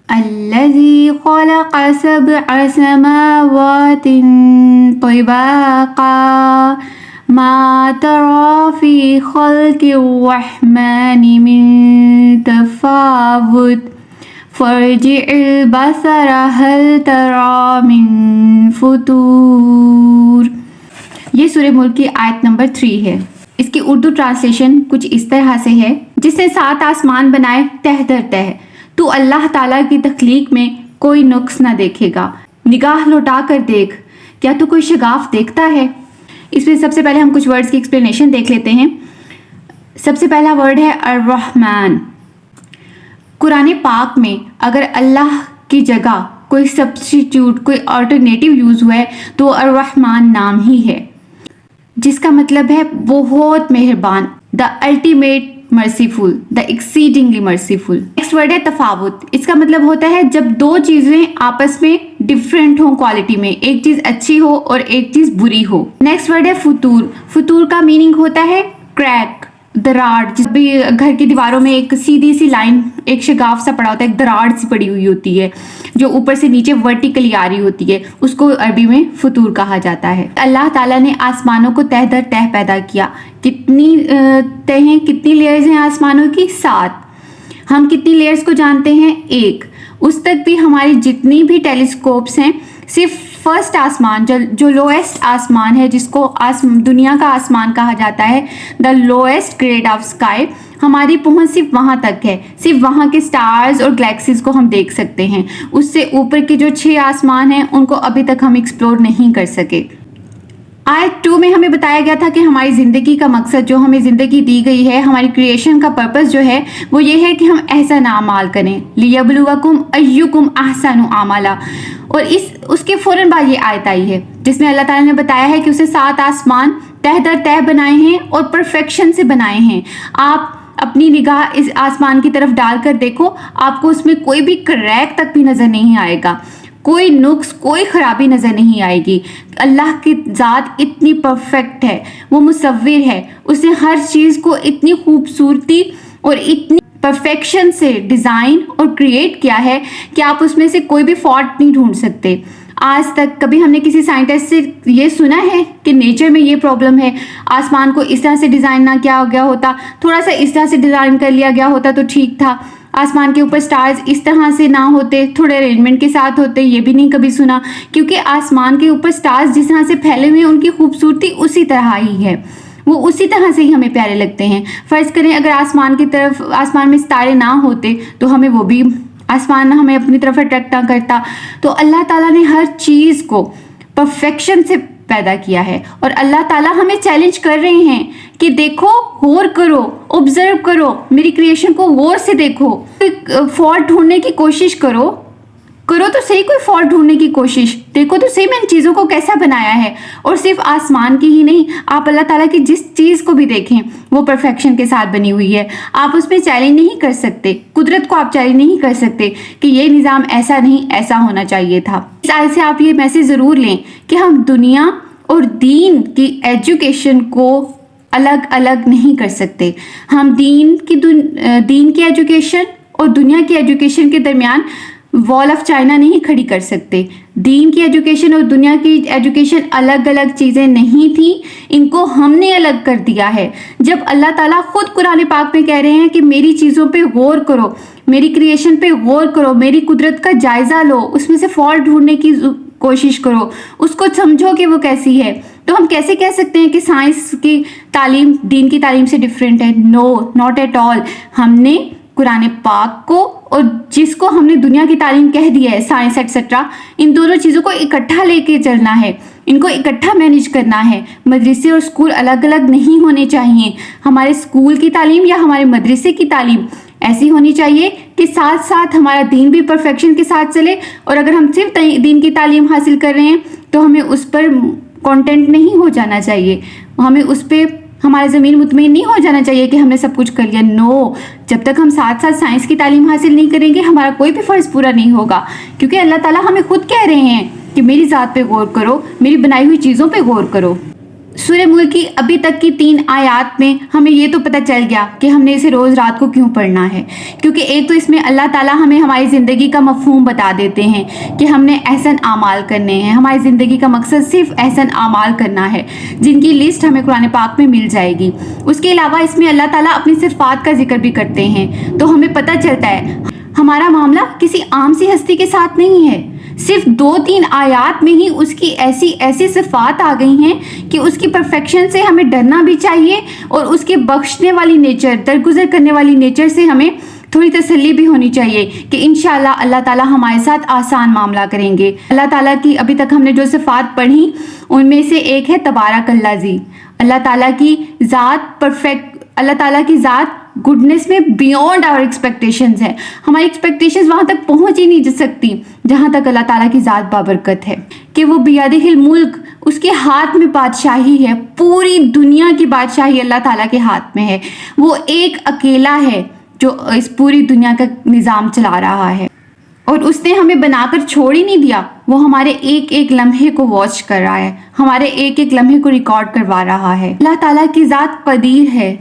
الذي خلق سبع سماوات طباقا ما ترى في خلق الرحمن من تفاوت فارجع البصر هل ترى من فطور۔ یہ سورہ ملک کی آیت نمبر 3 ہے۔ اس کی اردو ٹرانسلیشن کچھ اس طرح سے ہے، جس نے 7 آسمان بنائے تہ در تہ، تو اللہ تعالیٰ کی تخلیق میں کوئی نقص نہ دیکھے گا، نگاہ لوٹا کر دیکھ، کیا تو کوئی شگاف دیکھتا ہے؟ اس میں سب سے پہلے ہم کچھ ورڈز کی ایکسپلینیشن دیکھ لیتے ہیں۔ سب سے پہلا ورڈ ہے الرحمن۔ قرآن پاک میں اگر اللہ کی جگہ کوئی سبسٹیٹیوٹ، کوئی آلٹرنیٹیو یوز ہوا ہے تو الرحمن نام ہی ہے، جس کا مطلب ہے بہت مہربان، the ultimate merciful, the exceedingly merciful. Next word ہے تفاوت۔ اس کا مطلب ہوتا ہے جب دو چیزیں آپس میں ڈفرینٹ ہوں کوالٹی میں، ایک چیز اچھی ہو اور ایک چیز بری ہو۔ نیکسٹ ورڈ ہے فطور۔ فطور کا میننگ ہوتا ہے کریک، دراڑ۔ جب بھی گھر کی دیواروں میں ایک سیدھی سی لائن، ایک شگاف سا پڑا ہوتا ہے، ایک دراڑ سی پڑی ہوئی ہوتی ہے جو اوپر سے نیچے ورٹیکلی آ رہی ہوتی ہے، اس کو عربی میں فطور کہا جاتا ہے۔ اللہ تعالیٰ نے آسمانوں کو تہ در تہ پیدا کیا۔ کتنی تہیں، کتنی لیئرز ہیں آسمانوں کی؟ 7۔ ہم کتنی لیئرز کو جانتے ہیں؟ 1۔ اس تک بھی ہماری جتنی بھی ٹیلیسکوپس ہیں، صرف فرسٹ آسمان جو لوئسٹ آسمان ہے، جس کو دنیا کا آسمان کہا جاتا ہے، دا لوئسٹ گریڈ آف اسکائی، ہماری پہنچ صرف وہاں تک ہے۔ صرف وہاں کے سٹارز اور گلیکسیز کو ہم دیکھ سکتے ہیں۔ اس سے اوپر کے جو 6 آسمان ہیں ان کو ابھی تک ہم ایکسپلور نہیں کر سکے۔ آیت 2 میں ہمیں بتایا گیا تھا کہ ہماری زندگی کا مقصد، جو ہمیں زندگی دی گئی ہے، ہماری کریشن کا پرپس جو ہے وہ یہ ہے کہ ہم احسن اعمال کریں، لیبلوکم ایکم احسن عملا۔ اور اس کے فوراً بعد یہ آیت آئی ہے جس میں اللہ تعالیٰ نے بتایا ہے کہ اسے 7 آسمان تہ در تہ بنائے ہیں اور پرفیکشن سے بنائے ہیں۔ آپ اپنی نگاہ اس آسمان کی طرف ڈال کر دیکھو، آپ کو اس میں کوئی بھی کریک تک بھی نظر نہیں آئے گا، کوئی نقص، کوئی خرابی نظر نہیں آئے گی۔ اللہ کی ذات اتنی پرفیکٹ ہے، وہ مصور ہے، اس نے ہر چیز کو اتنی خوبصورتی اور اتنی پرفیکشن سے ڈیزائن اور کریٹ کیا ہے کہ آپ اس میں سے کوئی بھی فالٹ نہیں ڈھونڈ سکتے۔ آج تک کبھی ہم نے کسی سائنٹسٹ سے یہ سنا ہے کہ نیچر میں یہ پرابلم ہے، آسمان کو اس طرح سے ڈیزائن نہ کیا گیا ہوتا، تھوڑا سا اس طرح سے ڈیزائن کر لیا گیا ہوتا تو ٹھیک تھا، آسمان کے اوپر سٹارز اس طرح سے نہ ہوتے، تھوڑے ارینجمنٹ کے ساتھ ہوتے، یہ بھی نہیں کبھی سنا، کیونکہ آسمان کے اوپر سٹارز جس طرح سے پھیلے ہوئے ہیں ان کی خوبصورتی اسی طرح ہی ہے، وہ اسی طرح سے ہی ہمیں پیارے لگتے ہیں۔ فرض کریں اگر آسمان میں ستارے نہ ہوتے تو ہمیں وہ بھی آسمان ہمیں اپنی طرف اٹریکٹ نہ کرتا۔ تو اللہ تعالیٰ نے ہر چیز کو پرفیکشن سے پیدا کیا ہے، اور اللہ تعالیٰ ہمیں چیلنج کر رہے ہیں کہ دیکھو، غور کرو، آبزرو کرو، میری کریشن کو غور سے دیکھو، فالٹ ڈھونڈنے کی کوشش کرو تو صحیح، کوئی فالٹ ڈھونڈنے کی کوشش، دیکھو تو صحیح میں ان چیزوں کو کیسا بنایا ہے۔ اور صرف آسمان کی ہی نہیں، آپ اللہ تعالیٰ کی جس چیز کو بھی دیکھیں وہ پرفیکشن کے ساتھ بنی ہوئی ہے، آپ اس میں چیلنج نہیں کر سکتے، قدرت کو آپ چیلنج نہیں کر سکتے کہ یہ نظام ایسا نہیں، ایسا ہونا چاہیے تھا۔ اس آیت سے آپ یہ میسج ضرور لیں کہ ہم دنیا اور دین کی ایجوکیشن کو الگ الگ نہیں کر سکتے۔ ہم دین کی ایجوکیشن اور دنیا کی ایجوکیشن کے درمیان وال آف چائنا نہیں کھڑی کر سکتے۔ دین کی ایجوکیشن اور دنیا کی ایجوکیشن الگ الگ چیزیں نہیں تھیں، ان کو ہم نے الگ کر دیا ہے۔ جب اللہ تعالیٰ خود قرآن پاک میں کہہ رہے ہیں کہ میری چیزوں پہ غور کرو، میری کریشن پہ غور کرو، میری قدرت کا جائزہ لو، اس میں سے فالٹ ڈھونڈنے کی کوشش کرو، اس کو سمجھو کہ وہ کیسی ہے، تو ہم کیسے کہہ سکتے ہیں کہ سائنس کی تعلیم دین کی تعلیم سے ڈیفرنٹ ہے؟ نو، ناٹ ایٹ آل۔ ہم نے قرآن پاک کو اور جس کو ہم نے دنیا کی تعلیم کہہ دیا ہے، سائنس ایٹسٹرا، ان دونوں چیزوں کو اکٹھا لے کے چلنا ہے، ان کو اکٹھا مینیج کرنا ہے۔ مدرسے اور اسکول الگ الگ نہیں ہونے چاہیے۔ ہمارے اسکول کی تعلیم یا ہمارے مدرسے کی تعلیم ایسی ہونی چاہیے کہ ساتھ ساتھ ہمارا دین بھی پرفیکشن کے ساتھ چلے، اور اگر ہم صرف دین کی تعلیم حاصل کر رہے ہیں تو ہمیں اس پر کانٹینٹ نہیں ہو جانا چاہیے، ہمیں اس پہ ہمارا ضمیر مطمئن نہیں ہو جانا چاہیے کہ ہم نے سب کچھ کر لیا۔ نو، جب تک ہم ساتھ ساتھ سائنس کی تعلیم حاصل نہیں کریں گے ہمارا کوئی بھی فرض پورا نہیں ہوگا، کیونکہ اللہ تعالیٰ ہمیں خود کہہ رہے ہیں کہ میری ذات پہ غور کرو، میری بنائی ہوئی چیزوں پہ غور کرو۔ سورہ ملک کی ابھی تک کی 3 آیات میں ہمیں یہ تو پتہ چل گیا کہ ہم نے اسے روز رات کو کیوں پڑھنا ہے، کیونکہ ایک تو اس میں اللہ تعالیٰ ہمیں ہماری زندگی کا مفہوم بتا دیتے ہیں کہ ہم نے احسن اعمال کرنے ہیں، ہماری زندگی کا مقصد صرف احسن اعمال کرنا ہے جن کی لسٹ ہمیں قرآن پاک میں مل جائے گی۔ اس کے علاوہ اس میں اللہ تعالیٰ اپنی صفات کا ذکر بھی کرتے ہیں، تو ہمیں پتہ چلتا ہے ہمارا معاملہ کسی عام سی ہستی کے ساتھ نہیں ہے۔ صرف 2-3 آیات میں ہی اس کی ایسی صفات آ گئی ہیں کہ اس کی پرفیکشن سے ہمیں ڈرنا بھی چاہیے، اور اس کے بخشنے والی نیچر، درگزر کرنے والی نیچر سے ہمیں تھوڑی تسلی بھی ہونی چاہیے کہ انشاءاللہ اللہ تعالیٰ ہمارے ساتھ آسان معاملہ کریں گے۔ اللہ تعالیٰ کی ابھی تک ہم نے جو صفات پڑھی ان میں سے ایک ہے تبارک الذی، اللہ تعالیٰ کی ذات پرفیکٹ، اللہ تعالیٰ کی ذات گڈنس میں بیونڈ آور ایکسپیکٹیشنز ہے، ہماری ایکسپیکٹیشنز وہاں تک پہنچ ہی نہیں جا سکتی جہاں تک اللہ تعالیٰ کی ذات بابرکت ہے کہ وہ بیدہ الملک، اس کے ہاتھ میں بادشاہی ہے، پوری دنیا کی بادشاہی اللہ تعالیٰ کے ہاتھ میں ہے، وہ ایک اکیلا ہے جو اس پوری دنیا کا نظام چلا رہا ہے، اور اس نے ہمیں بنا کر چھوڑ ہی نہیں دیا، وہ ہمارے ایک ایک لمحے کو واچ کر رہا ہے، ہمارے ایک ایک لمحے کو ریکارڈ کروا رہا ہے۔ اللہ تعالیٰ کی ذات قدیر ہے،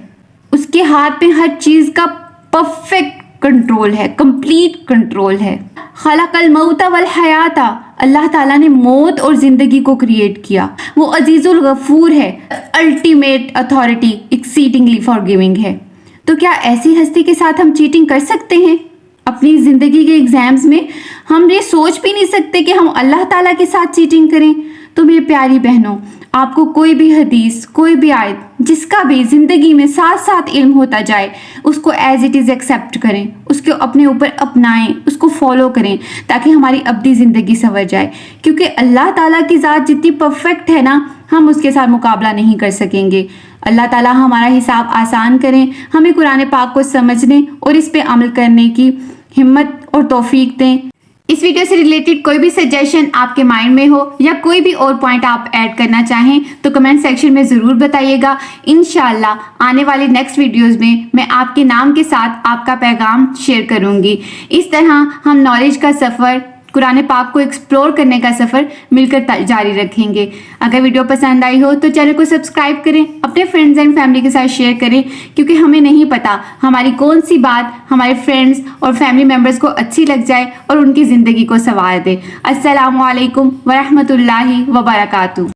اس کے ہاتھ میں ہر چیز کا پرفیکٹ کنٹرول ہے، کمپلیٹ کنٹرول ہے۔ خلق الموت والحیات، اللہ تعالیٰ نے موت اور زندگی کو کریٹ کیا، وہ عزیز الغفور ہے، الٹیمیٹ اتھارٹی، ایکسیڈنگلی فارگیونگ ہے۔ تو کیا ایسی ہستی کے ساتھ ہم چیٹنگ کر سکتے ہیں؟ اپنی زندگی کے ایگزامز میں ہم یہ سوچ بھی نہیں سکتے کہ ہم اللہ تعالیٰ کے ساتھ چیٹنگ کریں۔ تو میری پیاری بہنوں، آپ کو کوئی بھی حدیث، کوئی بھی آیت، جس کا بھی زندگی میں ساتھ ساتھ علم ہوتا جائے، اس کو ایز اٹ از ایکسیپٹ کریں، اس کو اپنے اوپر اپنائیں، اس کو فالو کریں، تاکہ ہماری ابدی زندگی سنور جائے، کیونکہ اللہ تعالیٰ کی ذات جتنی پرفیکٹ ہے نا، ہم اس کے ساتھ مقابلہ نہیں کر سکیں گے۔ اللہ تعالیٰ ہمارا حساب آسان کریں، ہمیں قرآن پاک کو سمجھنے اور اس پہ عمل کرنے کی ہمت اور توفیق دیں۔ اس ویڈیو سے ریلیٹڈ کوئی بھی سجیشن آپ کے مائنڈ میں ہو یا کوئی بھی اور پوائنٹ آپ ایڈ کرنا چاہیں تو کمنٹ سیکشن میں ضرور بتائیے گا۔ انشاءاللہ آنے والی نیکسٹ ویڈیوز میں آپ کے نام کے ساتھ آپ کا پیغام شیئر کروں گی۔ اس طرح ہم نالج کا سفر، قرآن پاک کو ایکسپلور کرنے کا سفر مل کر جاری رکھیں گے۔ اگر ویڈیو پسند آئی ہو تو چینل کو سبسکرائب کریں، اپنے فرینڈز اینڈ فیملی کے ساتھ شیئر کریں، کیونکہ ہمیں نہیں پتا ہماری کون سی بات ہمارے فرینڈز اور فیملی ممبرز کو اچھی لگ جائے اور ان کی زندگی کو سنوار دے۔ السلام علیکم ورحمۃ اللہ وبرکاتہ۔